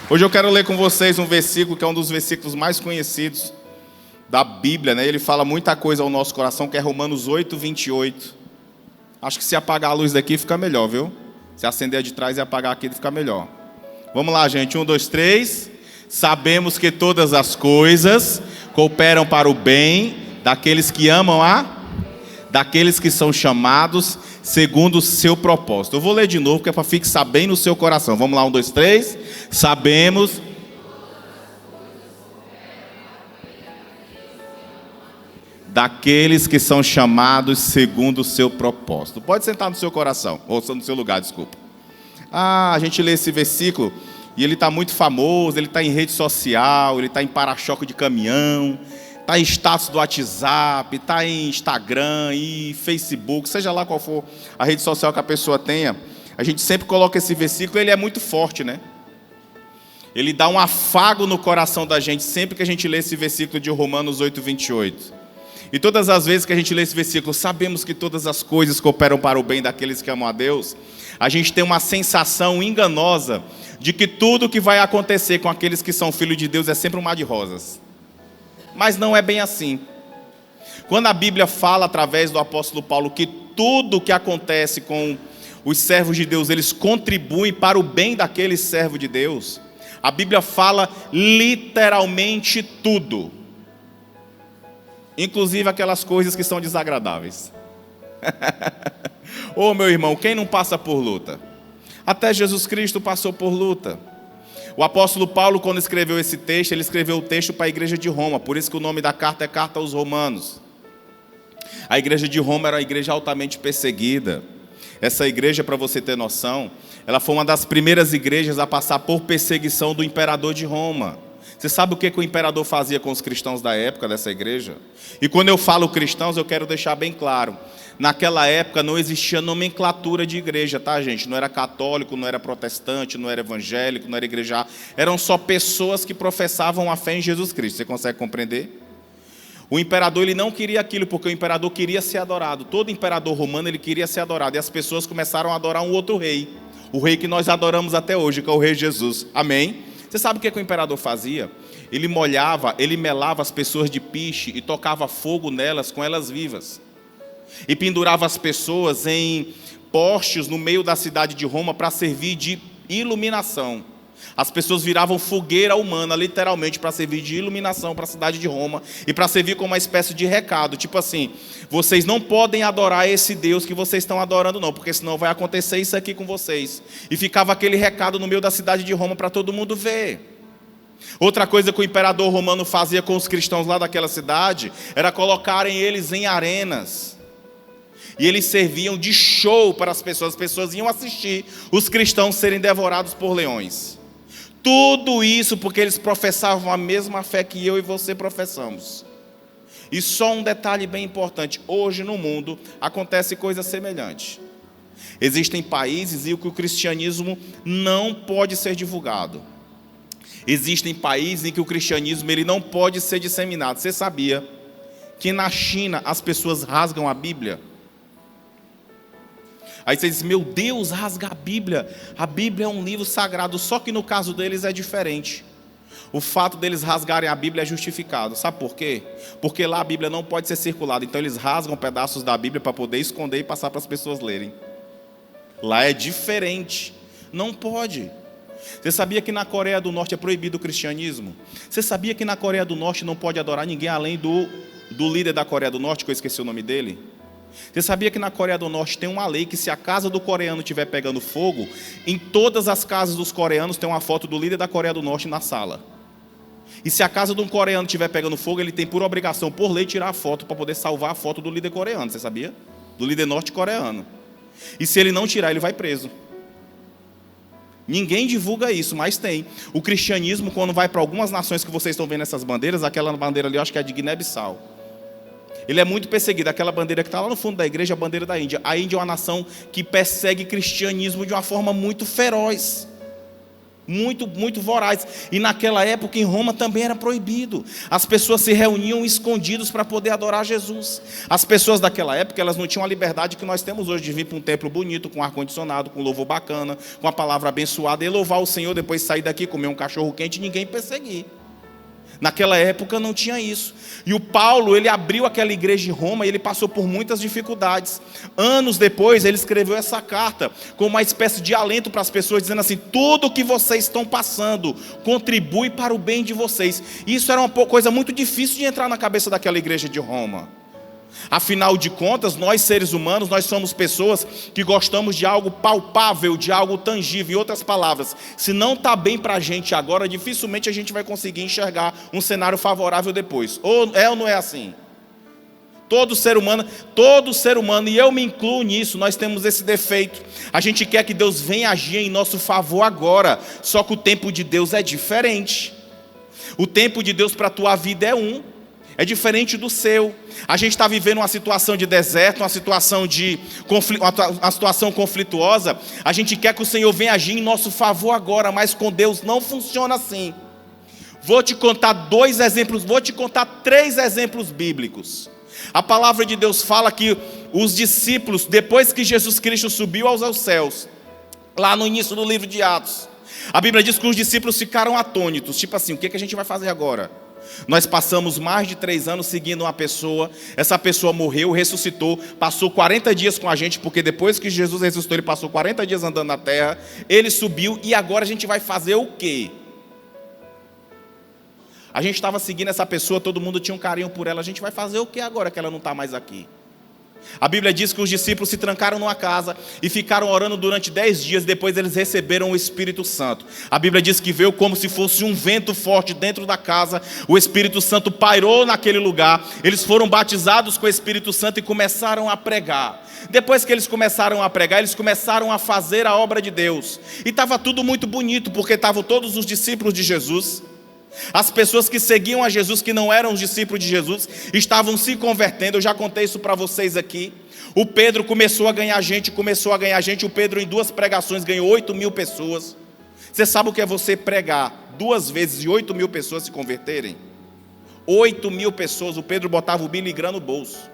Hoje eu quero ler com vocês um versículo que é um dos versículos mais conhecidos da Bíblia, né? Ele fala muita coisa ao nosso coração, que é Romanos 8, 28. Acho que se apagar a luz daqui fica melhor, viu? Se acender a de trás e apagar aqui fica melhor. Vamos lá, gente. 1, 2, 3. Sabemos que todas as coisas cooperam para o bem daqueles que amam daqueles que são chamados segundo o seu propósito. Eu vou ler de novo, que é para fixar bem no seu coração. Vamos lá, 1, 2, 3. Sabemos daqueles que são chamados segundo o seu propósito. Pode sentar no seu coração, ou no seu lugar, desculpa. A gente lê esse versículo e ele está muito famoso, ele está em rede social, ele está em para-choque de caminhão, está em status do WhatsApp, está em Instagram e Facebook, seja lá qual for a rede social que a pessoa tenha. A gente sempre coloca esse versículo, ele é muito forte, né? Ele dá um afago no coração da gente sempre que a gente lê esse versículo de Romanos 8, 28. E todas as vezes que a gente lê esse versículo, sabemos que todas as coisas cooperam para o bem daqueles que amam a Deus. A gente tem uma sensação enganosa de que tudo que vai acontecer com aqueles que são filhos de Deus é sempre um mar de rosas. Mas não é bem assim. Quando a Bíblia fala através do apóstolo Paulo que tudo que acontece com os servos de Deus, eles contribuem para o bem daqueles servos de Deus, a Bíblia fala literalmente tudo. Inclusive aquelas coisas que são desagradáveis. Ô meu irmão, quem não passa por luta? Até Jesus Cristo passou por luta. O apóstolo Paulo, quando escreveu esse texto, ele escreveu o texto para a igreja de Roma. Por isso que o nome da carta é Carta aos Romanos. A igreja de Roma era uma igreja altamente perseguida. Essa igreja, para você ter noção, ela foi uma das primeiras igrejas a passar por perseguição do imperador de Roma. Você sabe o que o imperador fazia com os cristãos da época dessa igreja? E quando eu falo cristãos, eu quero deixar bem claro. Naquela época não existia nomenclatura de igreja, tá, gente? Não era católico, não era protestante, não era evangélico, não era igreja. Eram só pessoas que professavam a fé em Jesus Cristo. Você consegue compreender? O imperador ele não queria aquilo, porque o imperador queria ser adorado. Todo imperador romano ele queria ser adorado. E as pessoas começaram a adorar um outro rei. O rei que nós adoramos até hoje, que é o rei Jesus. Amém? Você sabe o que o imperador fazia? Ele melava as pessoas de piche e tocava fogo nelas com elas vivas. E pendurava as pessoas em postes no meio da cidade de Roma para servir de iluminação. As pessoas viravam fogueira humana, literalmente, para servir de iluminação para a cidade de Roma e para servir como uma espécie de recado. Tipo assim, vocês não podem adorar esse Deus que vocês estão adorando não, porque senão vai acontecer isso aqui com vocês. E ficava aquele recado no meio da cidade de Roma para todo mundo ver. Outra coisa que o imperador romano fazia com os cristãos lá daquela cidade era colocarem eles em arenas. E eles serviam de show para as pessoas iam assistir os cristãos serem devorados por leões. Tudo isso porque eles professavam a mesma fé que eu e você professamos. E só um detalhe bem importante, hoje no mundo acontece coisa semelhante. Existem países em que o cristianismo não pode ser divulgado. Existem países em que o cristianismo ele não pode ser disseminado. Você sabia que na China as pessoas rasgam a Bíblia? Aí você diz, meu Deus, rasga a Bíblia é um livro sagrado, só que no caso deles é diferente. O fato deles rasgarem a Bíblia é justificado, sabe por quê? Porque lá a Bíblia não pode ser circulada, então eles rasgam pedaços da Bíblia para poder esconder e passar para as pessoas lerem. Lá é diferente, não pode. Você sabia que na Coreia do Norte é proibido o cristianismo? Você sabia que na Coreia do Norte não pode adorar ninguém além do líder da Coreia do Norte, que eu esqueci o nome dele? Você sabia que na Coreia do Norte tem uma lei que se a casa do coreano estiver pegando fogo, em todas as casas dos coreanos tem uma foto do líder da Coreia do Norte na sala. E se a casa de um coreano estiver pegando fogo, ele tem por obrigação, por lei, tirar a foto para poder salvar a foto do líder coreano, você sabia? Do líder norte-coreano. E se ele não tirar, ele vai preso. Ninguém divulga isso, mas tem. O cristianismo, quando vai para algumas nações que vocês estão vendo essas bandeiras, aquela bandeira ali, eu acho que é de Guiné-Bissau. Ele é muito perseguido. Aquela bandeira que está lá no fundo da igreja é a bandeira da Índia. A Índia é uma nação que persegue o cristianismo de uma forma muito feroz. Muito, muito voraz. E naquela época em Roma também era proibido. As pessoas se reuniam escondidos para poder adorar Jesus. As pessoas daquela época, elas não tinham a liberdade que nós temos hoje de vir para um templo bonito, com ar-condicionado, com louvor bacana, com a palavra abençoada, e louvar o Senhor, depois sair daqui, comer um cachorro quente e ninguém perseguir. Naquela época não tinha isso. E o Paulo, ele abriu aquela igreja em Roma e ele passou por muitas dificuldades. Anos depois, ele escreveu essa carta com uma espécie de alento para as pessoas, dizendo assim: tudo o que vocês estão passando contribui para o bem de vocês. E isso era uma coisa muito difícil de entrar na cabeça daquela igreja de Roma. Afinal de contas, nós seres humanos, nós somos pessoas que gostamos de algo palpável, de algo tangível. Em outras palavras, se não está bem para a gente agora, dificilmente a gente vai conseguir enxergar um cenário favorável depois. Ou não é assim? Todo ser humano, e eu me incluo nisso, nós temos esse defeito. A gente quer que Deus venha agir em nosso favor agora, só que o tempo de Deus é diferente. O tempo de Deus para a tua vida é diferente do seu. A gente está vivendo uma situação de deserto, uma situação conflituosa. A gente quer que o Senhor venha agir em nosso favor agora, mas com Deus não funciona assim. Vou te contar três exemplos bíblicos. A palavra de Deus fala que os discípulos, depois que Jesus Cristo subiu aos céus, lá no início do livro de Atos, a Bíblia diz que os discípulos ficaram atônitos, tipo assim: o que a gente vai fazer agora? Nós passamos mais de 3 anos seguindo uma pessoa, essa pessoa morreu, ressuscitou, passou 40 dias com a gente, porque depois que Jesus ressuscitou, ele passou 40 dias andando na terra, ele subiu, e agora a gente vai fazer o quê? A gente estava seguindo essa pessoa, todo mundo tinha um carinho por ela, a gente vai fazer o quê agora que ela não está mais aqui? A Bíblia diz que os discípulos se trancaram numa casa e ficaram orando durante 10 dias, depois eles receberam o Espírito Santo. A Bíblia diz que veio como se fosse um vento forte dentro da casa, o Espírito Santo pairou naquele lugar, eles foram batizados com o Espírito Santo e começaram a pregar. Depois que eles começaram a pregar, eles começaram a fazer a obra de Deus. E estava tudo muito bonito, porque estavam todos os discípulos de Jesus. As pessoas que seguiam a Jesus, que não eram os discípulos de Jesus, estavam se convertendo. Eu já contei isso para vocês aqui. O Pedro começou a ganhar gente. O Pedro, em 2 pregações, ganhou 8.000 pessoas. Você sabe o que é você pregar 2 vezes e 8.000 pessoas se converterem? 8.000 pessoas. O Pedro botava o Billy Graham no bolso.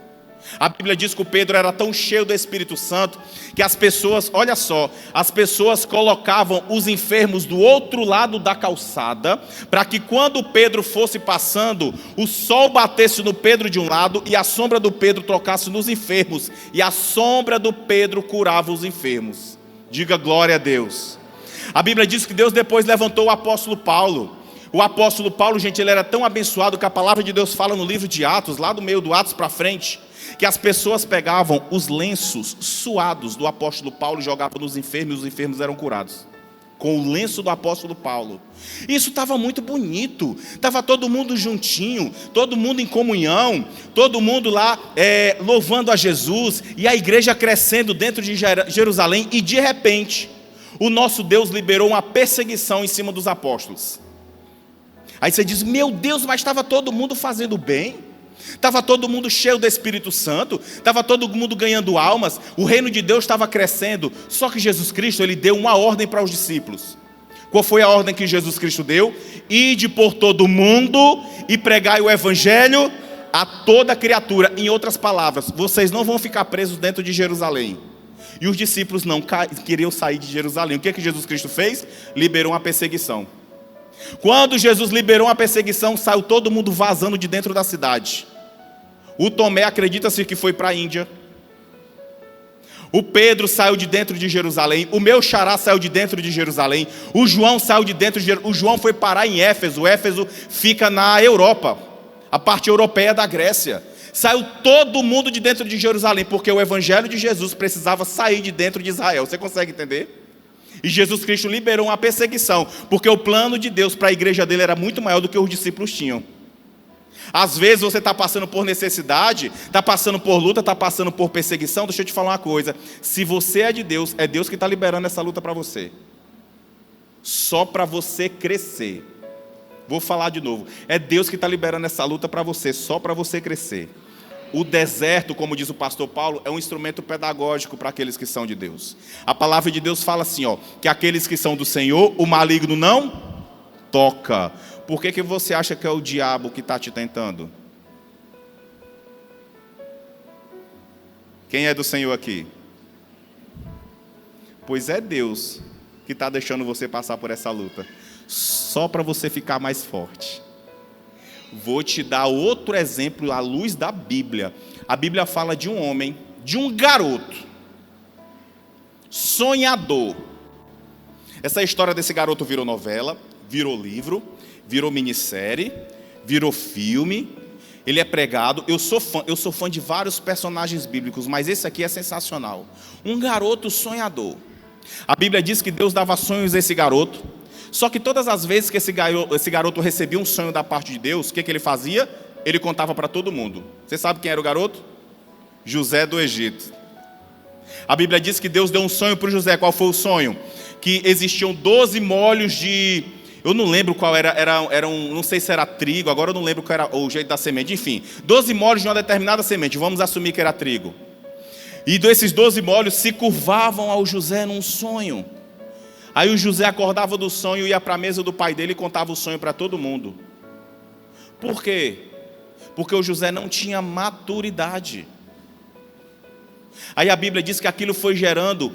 A Bíblia diz que o Pedro era tão cheio do Espírito Santo que as pessoas, olha só, as pessoas colocavam os enfermos do outro lado da calçada, para que quando o Pedro fosse passando, o sol batesse no Pedro de um lado e a sombra do Pedro tocasse nos enfermos, e a sombra do Pedro curava os enfermos. Diga glória a Deus. A Bíblia diz que Deus depois levantou o apóstolo Paulo. O apóstolo Paulo, gente, ele era tão abençoado que a palavra de Deus fala no livro de Atos, lá do meio do Atos para frente, que as pessoas pegavam os lenços suados do apóstolo Paulo e jogavam nos enfermos, e os enfermos eram curados com o lenço do apóstolo Paulo. Isso estava muito bonito, estava todo mundo juntinho, todo mundo em comunhão, todo mundo lá louvando a Jesus, e a igreja crescendo dentro de Jerusalém. E de repente, o nosso Deus liberou uma perseguição em cima dos apóstolos. Aí você diz: meu Deus, mas estava todo mundo fazendo bem, estava todo mundo cheio do Espírito Santo, estava todo mundo ganhando almas, o reino de Deus estava crescendo. Só que Jesus Cristo, ele deu uma ordem para os discípulos. Qual foi a ordem que Jesus Cristo deu? Ide por todo mundo e pregai o evangelho a toda criatura. Em outras palavras, vocês não vão ficar presos dentro de Jerusalém. E os discípulos não queriam sair de Jerusalém. O que Jesus Cristo fez? Liberou uma perseguição. Quando Jesus liberou uma perseguição, saiu todo mundo vazando de dentro da cidade. O Tomé acredita-se que foi para a Índia. O Pedro saiu de dentro de Jerusalém. O meu xará saiu de dentro de Jerusalém. O João saiu de dentro de Jerusalém. O João foi parar em Éfeso. Éfeso fica na Europa, a parte europeia da Grécia. Saiu todo mundo de dentro de Jerusalém, porque o evangelho de Jesus precisava sair de dentro de Israel. Você consegue entender? E Jesus Cristo liberou uma perseguição, porque o plano de Deus para a igreja dele era muito maior do que os discípulos tinham. Às vezes você está passando por necessidade, está passando por luta, está passando por perseguição. Deixa eu te falar uma coisa: se você é de Deus, é Deus que está liberando essa luta para você, só para você crescer. Vou falar de novo: é Deus que está liberando essa luta para você, só para você crescer. O deserto, como diz o pastor Paulo, é um instrumento pedagógico para aqueles que são de Deus. A palavra de Deus fala assim, que aqueles que são do Senhor, o maligno não toca. Por que você acha que é o diabo que está te tentando? Quem é do Senhor aqui? Pois é Deus que está deixando você passar por essa luta, só para você ficar mais forte. Vou te dar outro exemplo à luz da Bíblia. A Bíblia fala de um homem, de um garoto, sonhador. Essa história desse garoto virou novela, virou livro, virou minissérie, virou filme. Ele é pregado. Eu sou fã de vários personagens bíblicos, mas esse aqui é sensacional. Um garoto sonhador. A Bíblia diz que Deus dava sonhos a esse garoto. Só que todas as vezes que esse garoto recebia um sonho da parte de Deus, o que ele fazia? Ele contava para todo mundo. Você sabe quem era o garoto? José do Egito. A Bíblia diz que Deus deu um sonho para José. Qual foi o sonho? Que existiam 12 molhos de... Eu não lembro qual era, não sei se era trigo, agora eu não lembro qual era o jeito da semente. Enfim, 12 molhos de uma determinada semente. Vamos assumir que era trigo. E desses 12 molhos se curvavam ao José num sonho. Aí o José acordava do sonho, ia para a mesa do pai dele e contava o sonho para todo mundo. Por quê? Porque o José não tinha maturidade. Aí a Bíblia diz que aquilo foi gerando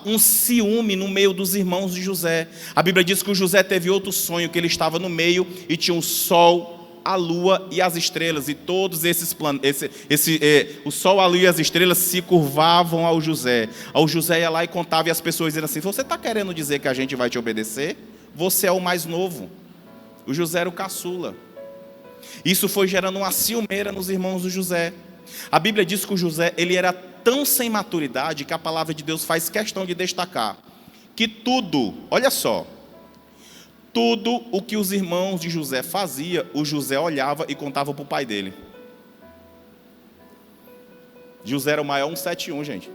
um ciúme no meio dos irmãos de José. A Bíblia diz que o José teve outro sonho, que ele estava no meio e tinha o sol, a lua e as estrelas, e todos esses o sol, a lua e as estrelas se curvavam ao José. O José ia lá e contava, e as pessoas diziam assim: você está querendo dizer que a gente vai te obedecer? Você é o mais novo. O José era o caçula. Isso foi gerando uma ciumeira nos irmãos do José. A Bíblia diz que o José, ele era tão sem maturidade, que a palavra de Deus faz questão de destacar que tudo, olha só, tudo o que os irmãos de José faziam, o José olhava e contava para o pai dele. José era o maior 171, gente.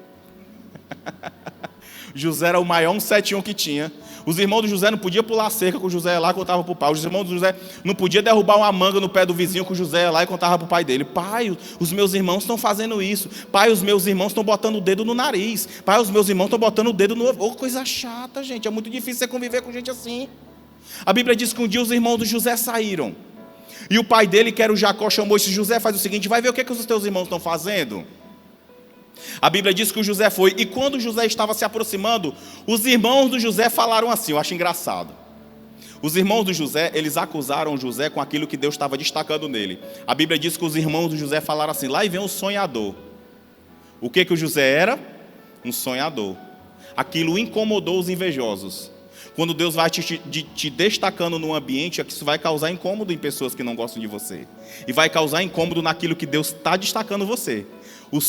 José era o maior 171 que tinha. Os irmãos do José não podiam pular a cerca, com o José ia lá e contava para o pai. Os irmãos do José não podiam derrubar uma manga no pé do vizinho, com o José ia lá e contava para o pai dele: pai, os meus irmãos estão fazendo isso. Pai, os meus irmãos estão botando o dedo no nariz. Pai, os meus irmãos estão botando o dedo no... Oh, coisa chata, gente. É muito difícil você conviver com gente assim. A Bíblia diz que um dia os irmãos do José saíram. E o pai dele, que era o Jacó, chamou esse José: faz o seguinte, vai ver o que os teus irmãos estão fazendo. A Bíblia diz que o José foi, e quando o José estava se aproximando, os irmãos do José falaram assim, eu acho engraçado. Os irmãos do José, eles acusaram José com aquilo que Deus estava destacando nele. A Bíblia diz que os irmãos do José falaram assim: lá e vem um sonhador. O que o José era? Um sonhador. Aquilo incomodou os invejosos. Quando Deus vai te destacando num ambiente, isso vai causar incômodo em pessoas que não gostam de você. E vai causar incômodo naquilo que Deus está destacando você. O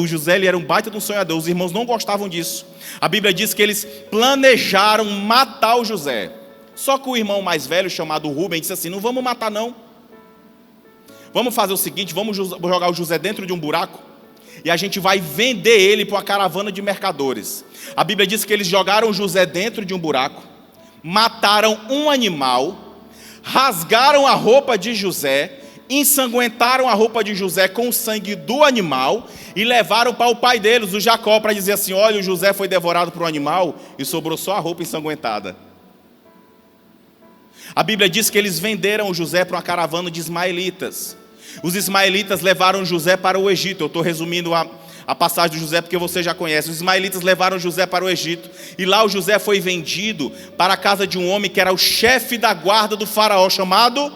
José, ele era um baita de um sonhador. Os irmãos não gostavam disso. A Bíblia diz que eles planejaram matar o José. Só que o irmão mais velho, chamado Rubem, disse assim: não vamos matar não. Vamos fazer o seguinte, vamos jogar o José dentro de um buraco e a gente vai vender ele para uma caravana de mercadores. A Bíblia diz que eles jogaram o José dentro de um buraco, mataram um animal, rasgaram a roupa de José, ensanguentaram a roupa de José com o sangue do animal e levaram para o pai deles, o Jacó, para dizer assim: olha, o José foi devorado por um animal e sobrou só a roupa ensanguentada. A Bíblia diz que eles venderam o José para uma caravana de ismaelitas. Os ismaelitas levaram José para o Egito. Eu estou resumindo a passagem do José porque você já conhece. Os ismaelitas levaram José para o Egito, e lá o José foi vendido para a casa de um homem que era o chefe da guarda do faraó, chamado...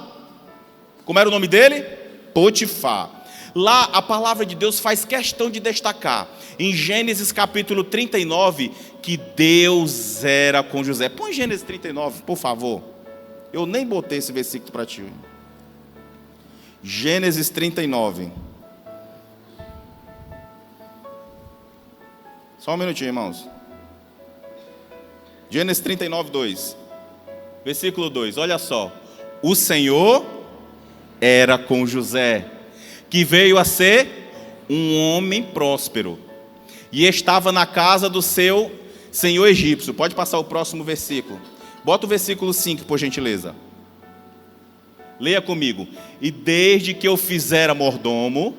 como era o nome dele? Potifar. Lá a palavra de Deus faz questão de destacar, em Gênesis capítulo 39, que Deus era com José. Põe Gênesis 39, por favor. Eu nem botei esse versículo para ti. Gênesis 39. Só um minutinho, irmãos. Gênesis 39, 2. Versículo 2, olha só. O Senhor era com José, que veio a ser um homem próspero, e estava na casa do seu senhor egípcio. Pode passar o próximo versículo. Bota o versículo 5, por gentileza. Leia comigo. E desde que eu fizera mordomo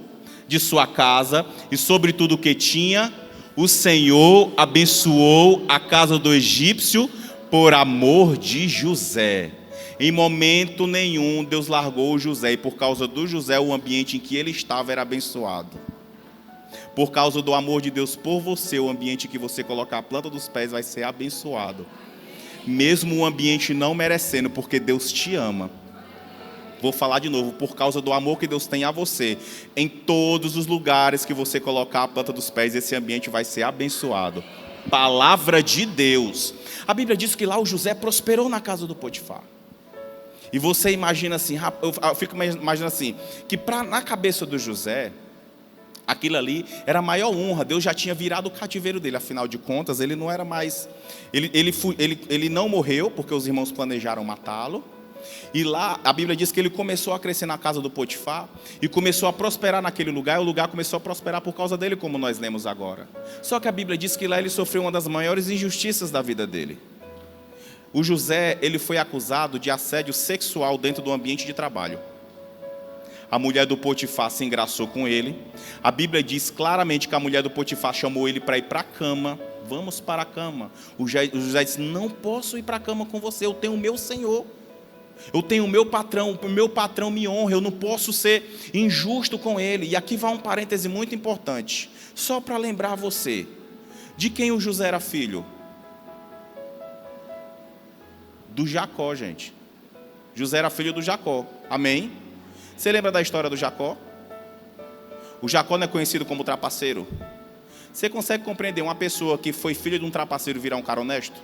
de sua casa e sobre tudo o que tinha, o Senhor abençoou a casa do egípcio por amor de José. Em momento nenhum Deus largou o José, e por causa do José o ambiente em que ele estava era abençoado. Por causa do amor de Deus por você, o ambiente que você colocar a planta dos pés vai ser abençoado. Mesmo o ambiente não merecendo, porque Deus te ama. Vou falar de novo, por causa do amor que Deus tem a você. Em todos os lugares que você colocar a planta dos pés, esse ambiente vai ser abençoado. Palavra de Deus. A Bíblia diz que lá o José prosperou na casa do Potifar. E você imagina assim, eu fico imaginando assim, que na cabeça do José, aquilo ali era a maior honra. Deus já tinha virado o cativeiro dele, afinal de contas, ele não era mais... Ele não morreu, porque os irmãos planejaram matá-lo. E lá, a Bíblia diz que ele começou a crescer na casa do Potifar e começou a prosperar naquele lugar, e o lugar começou a prosperar por causa dele, como nós lemos agora. Só que a Bíblia diz que lá ele sofreu uma das maiores injustiças da vida dele. O José, ele foi acusado de assédio sexual dentro do ambiente de trabalho. A mulher do Potifar se engraçou com ele. A Bíblia diz claramente que a mulher do Potifar chamou ele para ir para a cama. Vamos para a cama. O José disse, não posso ir para a cama com você, eu tenho o meu Senhor. Eu tenho o meu patrão me honra, eu não posso ser injusto com ele. E aqui vai um parêntese muito importante, só para lembrar você, de quem o José era filho? Do Jacó, gente. José era filho do Jacó, amém? Você lembra da história do Jacó? O Jacó não é conhecido como trapaceiro. Você consegue compreender uma pessoa que foi filha de um trapaceiro virar um cara honesto?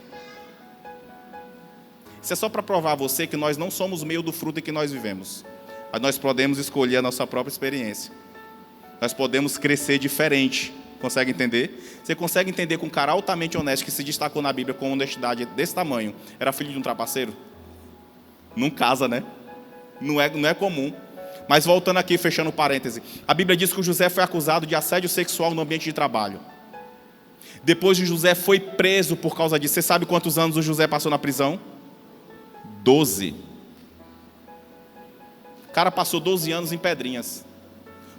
Isso é só para provar a você que nós não somos meio do fruto em que nós vivemos. Mas nós podemos escolher a nossa própria experiência. Nós podemos crescer diferente. Consegue entender? Você consegue entender que um cara altamente honesto, que se destacou na Bíblia com honestidade desse tamanho, era filho de um trapaceiro? Não casa, né? Não é comum. Mas voltando aqui, fechando parêntese. A Bíblia diz que o José foi acusado de assédio sexual no ambiente de trabalho. Depois de José foi preso por causa disso. Você sabe quantos anos o José passou na prisão? 12. O cara passou 12 anos em Pedrinhas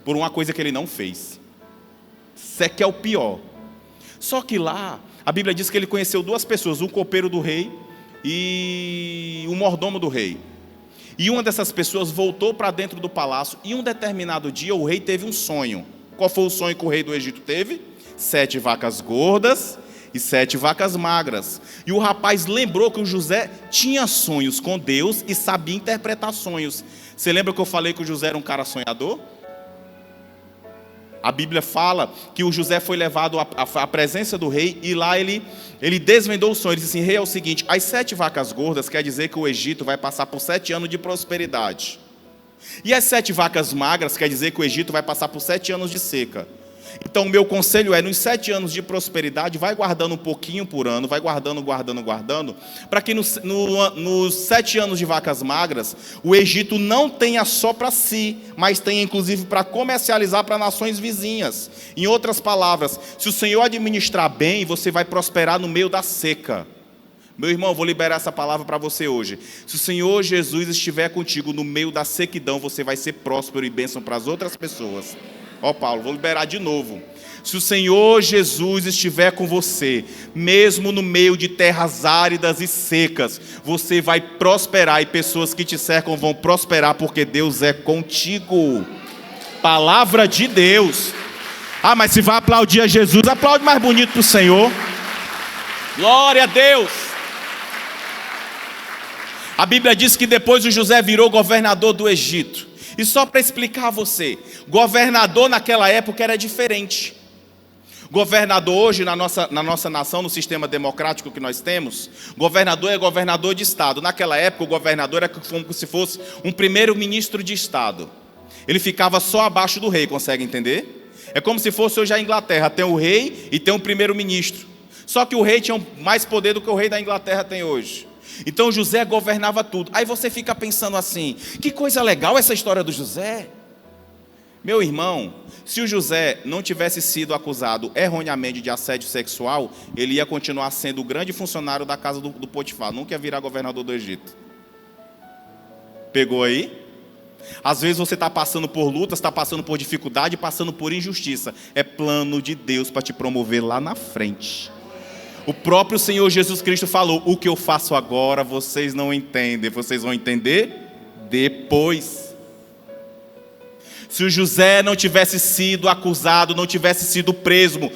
por uma coisa que ele não fez. Isso é que é o pior. Só que lá, a Bíblia diz que ele conheceu duas pessoas, um copeiro do rei e um mordomo do rei. E uma dessas pessoas voltou para dentro do palácio, e um determinado dia o rei teve um sonho. Qual foi o sonho que o rei do Egito teve? 7 vacas gordas e 7 vacas magras. E o rapaz lembrou que o José tinha sonhos com Deus e sabia interpretar sonhos. Você lembra que eu falei que o José era um cara sonhador? A Bíblia fala que o José foi levado à presença do rei, e lá ele desvendou o sonho. Ele disse assim, rei, é o seguinte, as 7 vacas gordas quer dizer que o Egito vai passar por 7 anos de prosperidade. E as 7 vacas magras quer dizer que o Egito vai passar por 7 anos de seca. Então o meu conselho é, nos 7 anos de prosperidade, vai guardando um pouquinho por ano, vai guardando, para que nos 7 anos de vacas magras, o Egito não tenha só para si, mas tenha inclusive para comercializar para nações vizinhas. Em outras palavras, se o Senhor administrar bem, você vai prosperar no meio da seca. Meu irmão, vou liberar essa palavra para você hoje. Se o Senhor Jesus estiver contigo no meio da sequidão, você vai ser próspero e bênção para as outras pessoas. Ó Paulo, vou liberar de novo. Se o Senhor Jesus estiver com você, mesmo no meio de terras áridas e secas, você vai prosperar, e pessoas que te cercam vão prosperar, porque Deus é contigo. Palavra de Deus. Ah, mas se vai aplaudir a Jesus, aplaude mais bonito para o Senhor. Glória a Deus. A Bíblia diz que depois o José virou governador do Egito. E só para explicar a você, governador naquela época era diferente. Governador hoje, na nossa nação, no sistema democrático que nós temos, governador é governador de estado. Naquela época, o governador era como se fosse um primeiro-ministro de estado. Ele ficava só abaixo do rei, consegue entender? É como se fosse hoje a Inglaterra, tem o rei e tem um primeiro-ministro. Só que o rei tinha mais poder do que o rei da Inglaterra tem hoje. Então José governava tudo. Aí você fica pensando assim, que coisa legal essa história do José. Meu irmão, se o José não tivesse sido acusado erroneamente de assédio sexual, ele ia continuar sendo o grande funcionário da casa do Potifar, nunca ia virar governador do Egito. Pegou aí? Às vezes você está passando por lutas, está passando por dificuldade, passando por injustiça. É plano de Deus para te promover lá na frente. O próprio Senhor Jesus Cristo falou: o que eu faço agora vocês não entendem, vocês vão entender depois. Se o José não tivesse sido acusado, não tivesse sido preso,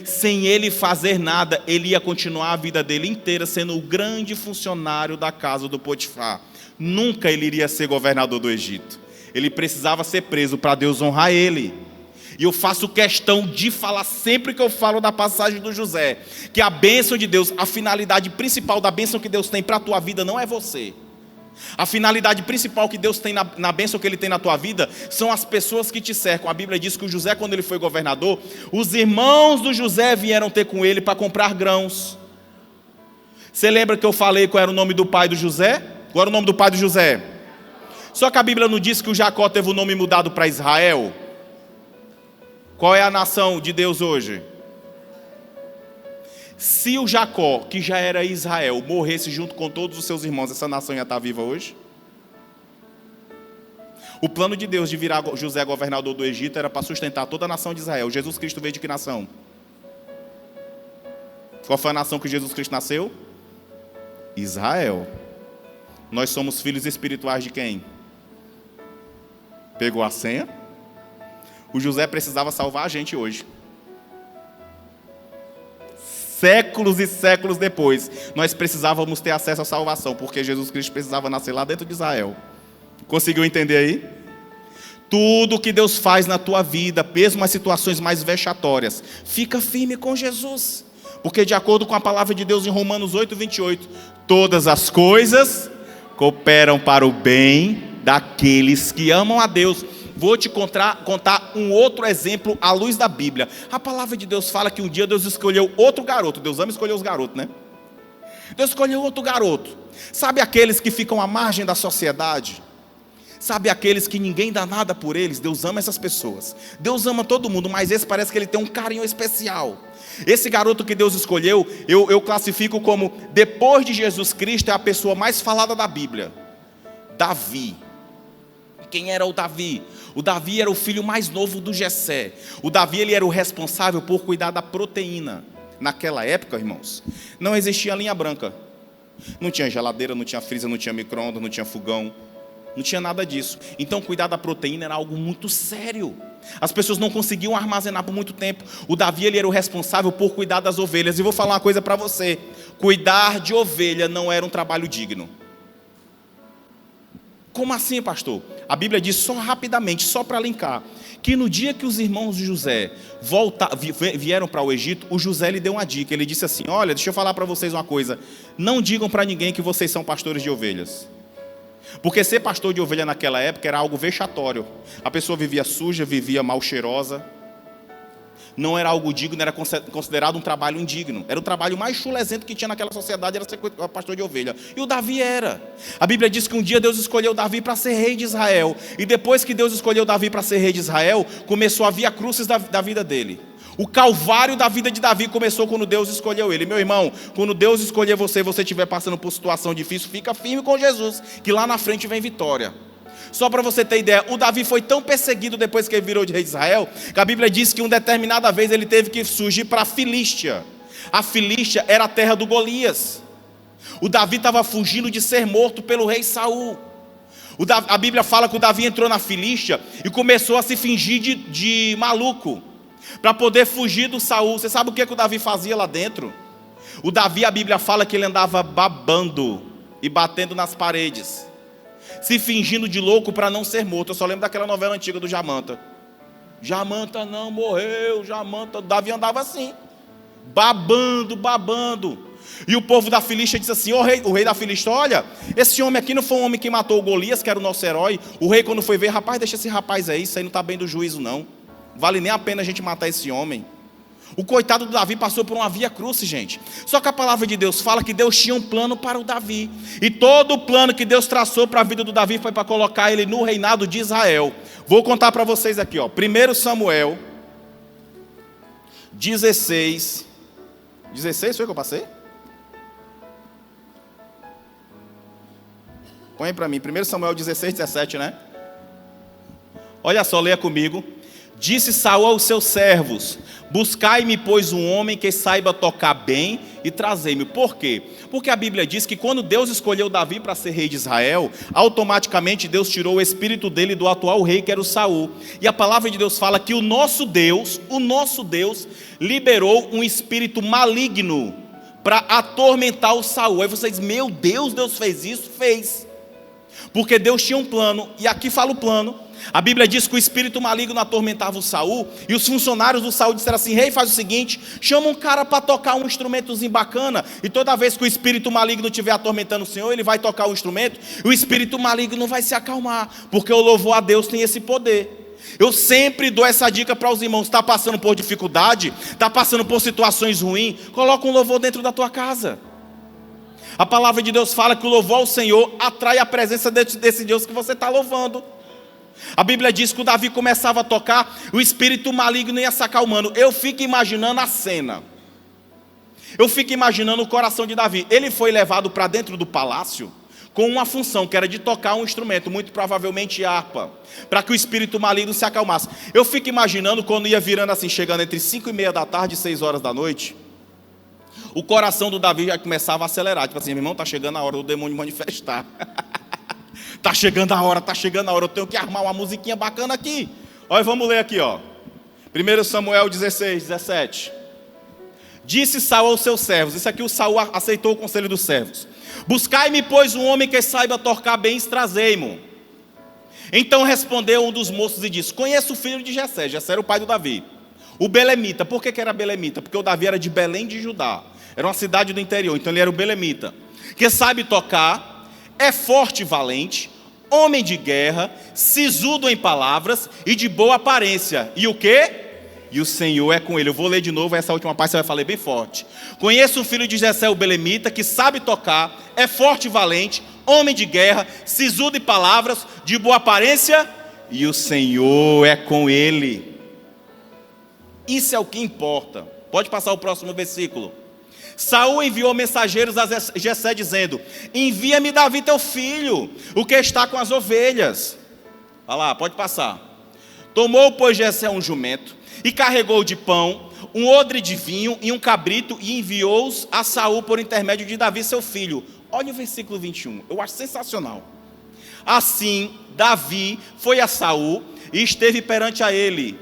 sem ele fazer nada, ele ia continuar a vida dele inteira sendo o grande funcionário da casa do Potifar. Nunca ele iria ser governador do Egito. Ele precisava ser preso para Deus honrar ele. E eu faço questão de falar sempre que eu falo da passagem do José, que a bênção de Deus, a finalidade principal da bênção que Deus tem para a tua vida não é você. A finalidade principal que Deus tem na bênção que Ele tem na tua vida são as pessoas que te cercam. A Bíblia diz que o José, quando ele foi governador, os irmãos do José vieram ter com ele para comprar grãos. Você lembra que eu falei qual era o nome do pai do José? Qual era o nome do pai do José? Só que a Bíblia não diz que o Jacó teve o nome mudado para Israel. Qual é a nação de Deus hoje? Se o Jacó, que já era Israel, morresse junto com todos os seus irmãos, essa nação ia estar viva hoje? O plano de Deus de virar José governador do Egito era para sustentar toda a nação de Israel. Jesus Cristo veio de que nação? Qual foi a nação que Jesus Cristo nasceu? Israel. Nós somos filhos espirituais de quem? Pegou a senha? O José precisava salvar a gente hoje. Séculos e séculos depois, nós precisávamos ter acesso à salvação, porque Jesus Cristo precisava nascer lá dentro de Israel. Conseguiu entender aí? Tudo que Deus faz na tua vida, mesmo as situações mais vexatórias, fica firme com Jesus. Porque de acordo com a palavra de Deus em Romanos 8:28, todas as coisas cooperam para o bem daqueles que amam a Deus. Vou te contar um outro exemplo à luz da Bíblia. A palavra de Deus fala que um dia Deus escolheu outro garoto. Deus ama escolher os garotos, né? Deus escolheu outro garoto. Sabe aqueles que ficam à margem da sociedade? Sabe aqueles que ninguém dá nada por eles? Deus ama essas pessoas. Deus ama todo mundo, mas esse parece que ele tem um carinho especial. Esse garoto que Deus escolheu, eu classifico como, depois de Jesus Cristo, é a pessoa mais falada da Bíblia. Davi. Quem era o Davi? O Davi era o filho mais novo do Jessé. O Davi, ele era o responsável por cuidar da proteína. Naquela época, irmãos, não existia linha branca. Não tinha geladeira, não tinha freezer, não tinha micro-ondas, não tinha fogão. Não tinha nada disso. Então, cuidar da proteína era algo muito sério. As pessoas não conseguiam armazenar por muito tempo. O Davi, ele era o responsável por cuidar das ovelhas. E vou falar uma coisa para você. Cuidar de ovelha não era um trabalho digno. Como assim, pastor? A Bíblia diz, só rapidamente, só para linkar, que no dia que os irmãos de José vieram para o Egito, o José lhe deu uma dica. Ele disse assim: olha, deixa eu falar para vocês uma coisa. Não digam para ninguém que vocês são pastores de ovelhas. Porque ser pastor de ovelha naquela época era algo vexatório. A pessoa vivia suja, vivia mal cheirosa. Não era algo digno, era considerado um trabalho indigno. Era o trabalho mais chulezento que tinha naquela sociedade, era ser pastor de ovelha. E o Davi era. A Bíblia diz que um dia Deus escolheu Davi para ser rei de Israel. E depois que Deus escolheu Davi para ser rei de Israel, começou a vir a cruzes da vida dele. O calvário da vida de Davi começou quando Deus escolheu ele. Meu irmão, quando Deus escolher você estiver passando por situação difícil, fica firme com Jesus, que lá na frente vem vitória. Só para você ter ideia, o Davi foi tão perseguido depois que ele virou de rei de Israel, que a Bíblia diz que uma determinada vez ele teve que fugir para a Filístia. A Filístia era a terra do Golias. O Davi estava fugindo de ser morto pelo rei Saul. A Bíblia fala que o Davi entrou na Filístia e começou a se fingir de maluco, para poder fugir do Saul. Você sabe o que o Davi fazia lá dentro? O Davi, a Bíblia fala que ele andava babando e batendo nas paredes, se fingindo de louco para não ser morto. Eu só lembro daquela novela antiga do Jamanta. Jamanta não morreu, Jamanta. Davi andava assim, babando. E o povo da Filístia disse assim: o rei da Filístia, olha, esse homem aqui não foi um homem que matou o Golias, que era o nosso herói. O rei, quando foi ver, rapaz, deixa esse rapaz aí, isso aí não está bem do juízo não. Vale nem a pena a gente matar esse homem. O coitado do Davi passou por uma via crucis, gente. Só que a palavra de Deus fala que Deus tinha um plano para o Davi. E todo o plano que Deus traçou para a vida do Davi foi para colocar ele no reinado de Israel. Vou contar para vocês aqui, ó. 1 Samuel 16. 16 foi que eu passei? Põe para mim. 1 Samuel 16, 17, né? Olha só, leia comigo. Disse Saul aos seus servos: buscai-me, pois, um homem que saiba tocar bem e trazei-me. Por quê? Porque a Bíblia diz que quando Deus escolheu Davi para ser rei de Israel, automaticamente Deus tirou o espírito dele do atual rei, que era o Saul. E a palavra de Deus fala que o nosso Deus liberou um espírito maligno para atormentar o Saul. Aí você diz: meu Deus, Deus fez isso? Fez. Porque Deus tinha um plano, e aqui fala o plano. A Bíblia diz que o espírito maligno atormentava o Saul, e os funcionários do Saul disseram assim: rei, faz o seguinte, chama um cara para tocar um instrumentozinho bacana, e toda vez que o espírito maligno estiver atormentando o Senhor, ele vai tocar o instrumento, e o espírito maligno vai se acalmar, porque o louvor a Deus tem esse poder. Eu sempre dou essa dica para os irmãos: está passando por dificuldade, está passando por situações ruins, coloca um louvor dentro da tua casa. A palavra de Deus fala que o louvor ao Senhor atrai a presença desse Deus que você está louvando. A Bíblia diz que o Davi começava a tocar, o espírito maligno ia se acalmando. Eu fico imaginando a cena. Eu fico imaginando o coração de Davi. Ele foi levado para dentro do palácio com uma função, que era de tocar um instrumento, muito provavelmente harpa, para que o espírito maligno se acalmasse. Eu fico imaginando quando ia virando assim, chegando entre 5:30 da tarde e 6 horas da noite, o coração do Davi já começava a acelerar. Tipo assim: meu irmão, está chegando a hora do demônio manifestar. Está chegando a hora, eu tenho que armar uma musiquinha bacana aqui. Olha, vamos ler aqui, ó. 1 Samuel 16, 17. Disse Saul aos seus servos, isso aqui o Saul aceitou o conselho dos servos: buscai-me, pois, um homem que saiba tocar bem, trazei-mo. Então respondeu um dos moços e disse: conheço o filho de Jessé. Jessé era o pai do Davi, o belemita. Por que era belemita? Porque o Davi era de Belém de Judá, era uma cidade do interior, então ele era o belemita, que sabe tocar, é forte e valente, homem de guerra, sisudo em palavras e de boa aparência. E o quê? E o Senhor é com ele. Eu vou ler de novo, essa última parte você vai falar bem forte. Conheço o filho de Jessé, o belemita, que sabe tocar, é forte e valente, homem de guerra, sisudo em palavras, de boa aparência, e o Senhor é com ele. Isso é o que importa. Pode passar o próximo versículo. Saul enviou mensageiros a Jessé dizendo: envia-me Davi teu filho, o que está com as ovelhas. Olha lá, pode passar. Tomou, pois, Jessé um jumento e carregou de pão, um odre de vinho e um cabrito, e enviou-os a Saul por intermédio de Davi seu filho. Olha o versículo 21, eu acho sensacional. Assim Davi foi a Saul e esteve perante a ele,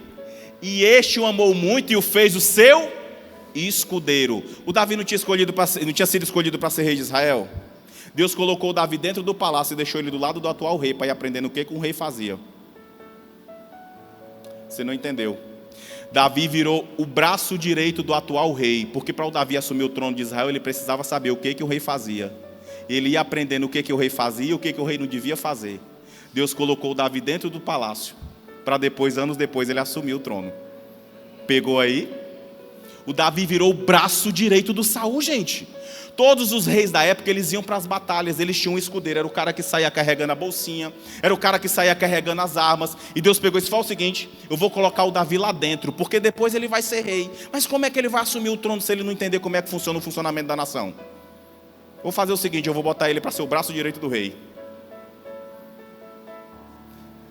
e este o amou muito e o fez o seu escudeiro. O Davi não tinha sido escolhido para ser rei de Israel? Deus colocou o Davi dentro do palácio e deixou ele do lado do atual rei, para ir aprendendo o que um rei fazia. Você não entendeu? Davi virou o braço direito do atual rei, porque para o Davi assumir o trono de Israel, ele precisava saber o que o rei fazia. Ele ia aprendendo o que o rei fazia e o que o rei não devia fazer. Deus colocou o Davi dentro do palácio, para depois, anos depois, ele assumir o trono. Pegou aí? O Davi virou o braço direito do Saul, gente. Todos os reis da época, eles iam para as batalhas, eles tinham um escudeiro, era o cara que saía carregando a bolsinha, era o cara que saía carregando as armas, e Deus pegou e falou o seguinte: eu vou colocar o Davi lá dentro, porque depois ele vai ser rei. Mas como é que ele vai assumir o trono se ele não entender como é que funciona o funcionamento da nação? Vou fazer o seguinte, eu vou botar ele para ser o braço direito do rei.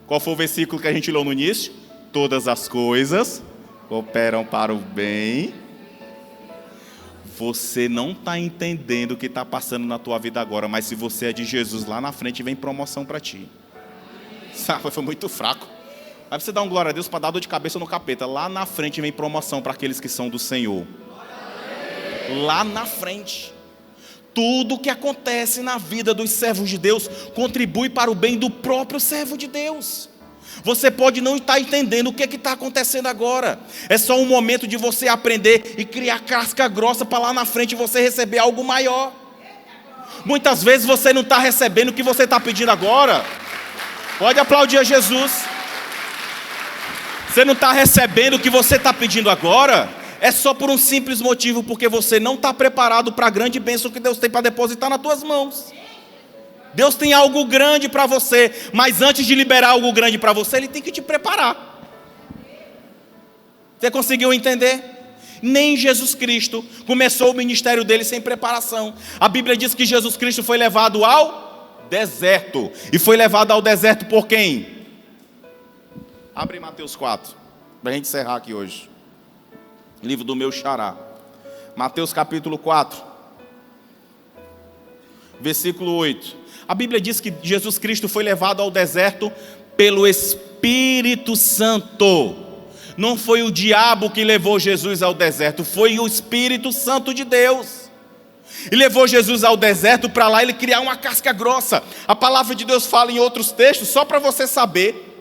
Qual foi o versículo que a gente leu no início? Todas as coisas cooperam para o bem. Você não está entendendo o que está passando na tua vida agora, mas se você é de Jesus, lá na frente vem promoção para ti. Sabe, foi muito fraco. Aí você dá um glória a Deus para dar dor de cabeça no capeta. Lá na frente vem promoção para aqueles que são do Senhor. Lá na frente. Tudo que acontece na vida dos servos de Deus contribui para o bem do próprio servo de Deus. Você pode não estar entendendo o que está acontecendo agora. É só um momento de você aprender e criar casca grossa para lá na frente você receber algo maior. Muitas vezes você não está recebendo o que você está pedindo agora. Pode aplaudir a Jesus. Você não está recebendo o que você está pedindo agora. É só por um simples motivo, porque você não está preparado para a grande bênção que Deus tem para depositar nas tuas mãos. Deus tem algo grande para você, mas antes de liberar algo grande para você, Ele tem que te preparar. Você conseguiu entender? Nem Jesus Cristo começou o ministério dele sem preparação. A Bíblia diz que Jesus Cristo foi levado ao deserto. E foi levado ao deserto por quem? Abre Mateus 4, para a gente encerrar aqui hoje. Livro do meu xará. Mateus capítulo 4, versículo 8. A Bíblia diz que Jesus Cristo foi levado ao deserto pelo Espírito Santo. Não foi o diabo que levou Jesus ao deserto, foi o Espírito Santo de Deus. E levou Jesus ao deserto para lá ele criar uma casca grossa. A palavra de Deus fala em outros textos, só para você saber,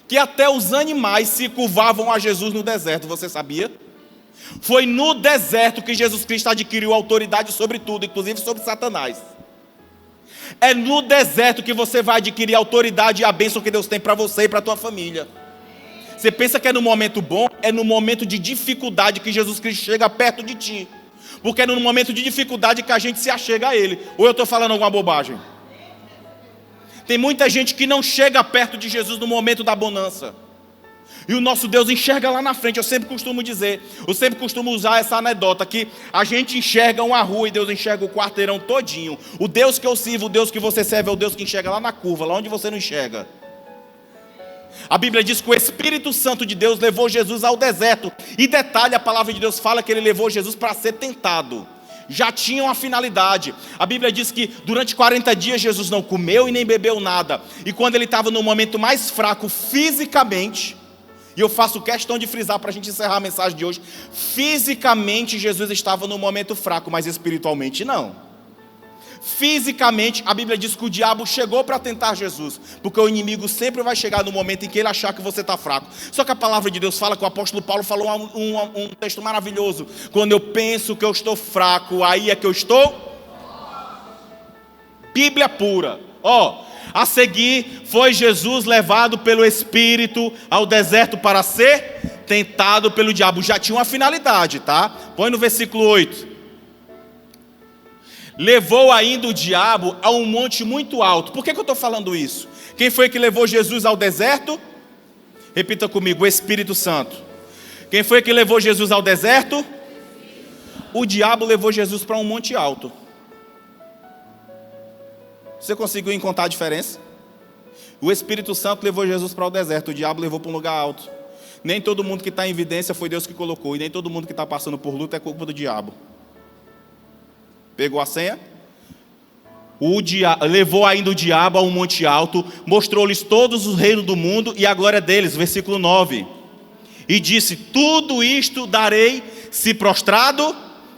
que até os animais se curvavam a Jesus no deserto. Você sabia? Foi no deserto que Jesus Cristo adquiriu autoridade sobre tudo, inclusive sobre Satanás. É no deserto que você vai adquirir a autoridade e a bênção que Deus tem para você e para a tua família. Você pensa que é no momento bom? É no momento de dificuldade que Jesus Cristo chega perto de ti. Porque é no momento de dificuldade que a gente se achega a Ele. Ou eu estou falando alguma bobagem? Tem muita gente que não chega perto de Jesus no momento da bonança. E o nosso Deus enxerga lá na frente. Eu sempre costumo dizer, eu sempre costumo usar essa anedota, que a gente enxerga uma rua e Deus enxerga o quarteirão todinho. O Deus que eu sirvo, o Deus que você serve, é o Deus que enxerga lá na curva, lá onde você não enxerga. A Bíblia diz que o Espírito Santo de Deus levou Jesus ao deserto. E detalhe, a palavra de Deus fala que ele levou Jesus para ser tentado. Já tinha uma finalidade. A Bíblia diz que durante 40 dias Jesus não comeu e nem bebeu nada. E quando ele estava no momento mais fraco fisicamente, e eu faço questão de frisar para a gente encerrar a mensagem de hoje, fisicamente Jesus estava no momento fraco, mas espiritualmente não. Fisicamente, a Bíblia diz que o diabo chegou para tentar Jesus, porque o inimigo sempre vai chegar no momento em que ele achar que você está fraco. Só que a palavra de Deus fala, que o apóstolo Paulo falou um texto maravilhoso: quando eu penso que eu estou fraco, aí é que eu estou. Bíblia pura. A seguir foi Jesus levado pelo Espírito ao deserto para ser tentado pelo diabo. Já tinha uma finalidade, tá? Põe no versículo 8. Levou ainda o diabo a um monte muito alto. Por que eu estou falando isso? Quem foi que levou Jesus ao deserto? Repita comigo: o Espírito Santo. Quem foi que levou Jesus ao deserto? O diabo levou Jesus para um monte alto. Você conseguiu encontrar a diferença? O Espírito Santo levou Jesus para o deserto, o diabo levou para um lugar alto. Nem todo mundo que está em evidência foi Deus que colocou, e nem todo mundo que está passando por luta é culpa do diabo. Pegou a senha? Levou ainda o diabo a um monte alto, mostrou-lhes todos os reinos do mundo e a glória deles, versículo 9. E disse: tudo isto darei, se prostrado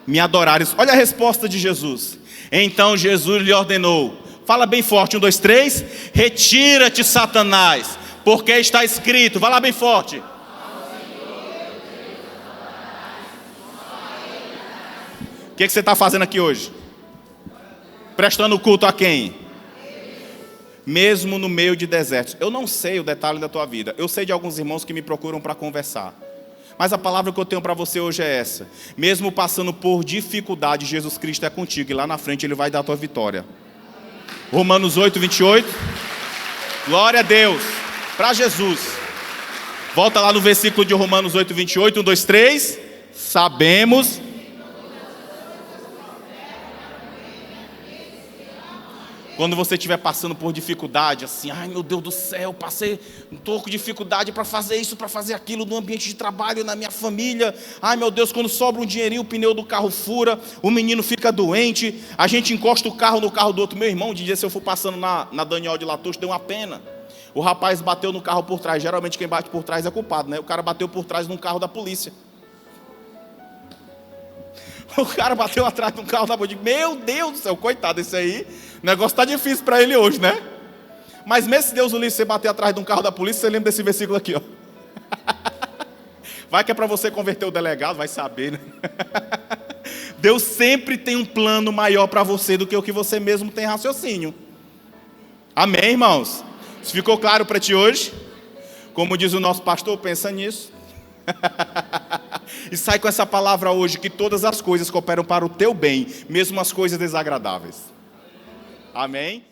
me adorares. Olha a resposta de Jesus. Então Jesus lhe ordenou, fala bem forte, 1, 2, 3, retira-te, Satanás, porque está escrito. Vai lá bem forte. O que você está fazendo aqui hoje? Prestando culto a quem? Mesmo no meio de desertos. Eu não sei o detalhe da tua vida. Eu sei de alguns irmãos que me procuram para conversar. Mas a palavra que eu tenho para você hoje é essa: mesmo passando por dificuldade, Jesus Cristo é contigo, e lá na frente Ele vai dar a tua vitória. Romanos 8, 28. Glória a Deus. Para Jesus. Volta lá no versículo de Romanos 8, 28. 1, 2, 3. Sabemos. Quando você estiver passando por dificuldade, assim, ai meu Deus do céu, estou com dificuldade para fazer isso, para fazer aquilo no ambiente de trabalho, na minha família. Ai meu Deus, quando sobra um dinheirinho, o pneu do carro fura, o menino fica doente, a gente encosta o carro no carro do outro. Meu irmão, de dia, se eu for passando na Daniel de Latouche, deu uma pena. O rapaz bateu no carro por trás. Geralmente quem bate por trás é culpado, né? O cara bateu por trás num carro da polícia. O cara bateu atrás de um carro da polícia. Meu Deus do céu, coitado, esse aí, o negócio está difícil para ele hoje, né? Mas mesmo se Deus o livre, você bater atrás de um carro da polícia, você lembra desse versículo aqui, ó. Vai que é para você converter o delegado, vai saber, né? Deus sempre tem um plano maior para você do que o que você mesmo tem raciocínio. Amém, irmãos? Isso ficou claro para ti hoje? Como diz o nosso pastor, pensa nisso. E sai com essa palavra hoje, que todas as coisas cooperam para o teu bem, mesmo as coisas desagradáveis. Amém?